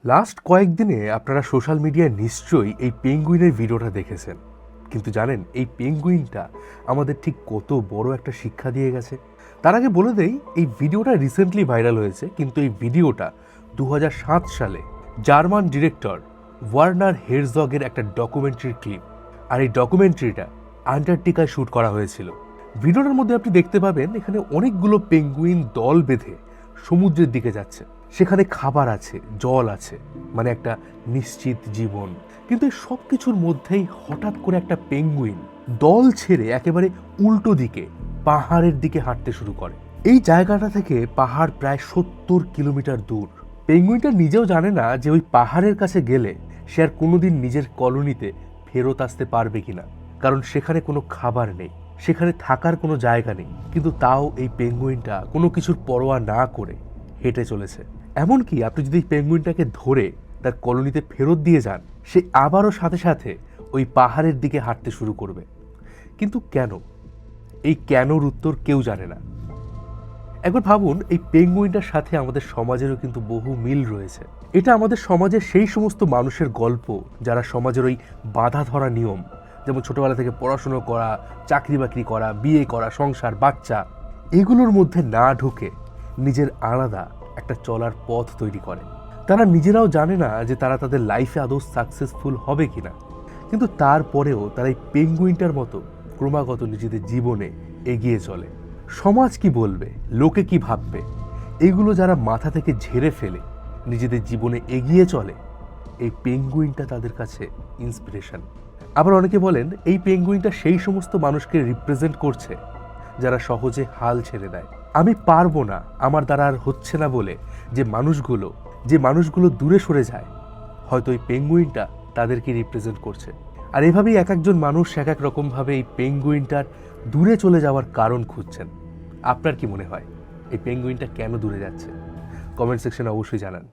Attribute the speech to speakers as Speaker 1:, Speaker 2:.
Speaker 1: Last কয়েকদিনে আপনারা social মিডিয়ায় নিশ্চয়ই এই পেঙ্গুইনের ভিডিওটা দেখেছেন, কিন্তু জানেন এই পেঙ্গুইনটা আমাদের ঠিক কত বড় একটা শিক্ষা দিয়ে গেছে। তার আগে বলে দেই, এই ভিডিওটা রিসেন্টলি ভাইরাল হয়েছে, কিন্তু এই ভিডিওটা 2007 সালে জার্মান ডিরেক্টর ওয়ার্নার হেরজগের একটা ডকুমেন্টারি ক্লিপ। আর এই ডকুমেন্টারিটা আন্টার্কটিকায় শ্যুট করা হয়েছিল। ভিডিওটার মধ্যে আপনি দেখতে পাবেন এখানে অনেকগুলো পেঙ্গুইন দল বেঁধে সমুদ্রের দিকে যাচ্ছে। সেখানে খাবার আছে, জল আছে, মানে একটা নিশ্চিত জীবন। কিন্তু এই সব কিছুর মধ্যেই হঠাৎ করে একটা পেঙ্গুইন দল ছেড়ে একেবারে উল্টো দিকে পাহাড়ের দিকে হাঁটতে শুরু করে। এই জায়গাটা থেকে পাহাড় প্রায় 70 কিলোমিটার দূর। পেঙ্গুইনটা নিজেও জানে না যে ওই পাহাড়ের কাছে গেলে সে আর কোনোদিন নিজের কলোনিতে ফেরত আসতে পারবে কিনা, কারণ সেখানে কোনো খাবার নেই, সেখানে থাকার কোনো জায়গা নেই। কিন্তু তাও এই পেঙ্গুইনটা কোনো কিছুর পরোয়া না করে হেঁটে চলেছে। এমনকি আপনি যদি পেঙ্গুইনটাকে ধরে তার কলোনিতে ফেরত দিয়ে যান, সে আবারও সাথে সাথে ওই পাহাড়ের দিকে হাঁটতে শুরু করবে। কিন্তু কেন? এই কেনর উত্তর কেউ জানে না। একবার ভাবুন, এই পেঙ্গুইনটার সাথে আমাদের সমাজেরও কিন্তু বহু মিল রয়েছে। এটা আমাদের সমাজের সেই সমস্ত মানুষের গল্প যারা সমাজের ওই বাধা ধরা নিয়ম, যেমন ছোটবেলা থেকে পড়াশুনো করা, চাকরি বাকরি করা, বিয়ে করা, সংসার, বাচ্চা, এগুলোর মধ্যে না ঢুকে নিজের আলাদা একটা চলার পথ তৈরি করে। তারা নিজেরাও জানে না যে তারা তাদের লাইফে আদৌ সাকসেসফুল হবে কিনা, কিন্তু তারপরেও তারা এই পেঙ্গুইনটার মতো ক্রমাগত নিজেদের জীবনে এগিয়ে চলে। সমাজ কি বলবে, লোকে কি ভাববে, এগুলো যারা মাথা থেকে ঝেড়ে ফেলে নিজেদের জীবনে এগিয়ে চলে, এই পেঙ্গুইনটা তাদের কাছে ইন্সপিরেশন। আবার অনেকে বলেন এই পেঙ্গুইনটা সেই সমস্ত মানুষকে রিপ্রেজেন্ট করছে যারা সহজে হাল ছেড়ে দেয়। আমি পারবো না, আমার দ্বারা আর হচ্ছে না বলে যে মানুষগুলো দূরে সরে যায়, হয়তো এই পেঙ্গুইনটা তাদেরকে রিপ্রেজেন্ট করছে। আর এভাবেই এক একজন মানুষ এক এক রকমভাবে এই পেঙ্গুইনটার দূরে চলে যাওয়ার কারণ খুঁজছেন। আপনার কি মনে হয় এই পেঙ্গুইনটা কেন দূরে যাচ্ছে? কমেন্ট সেকশনে অবশ্যই জানান।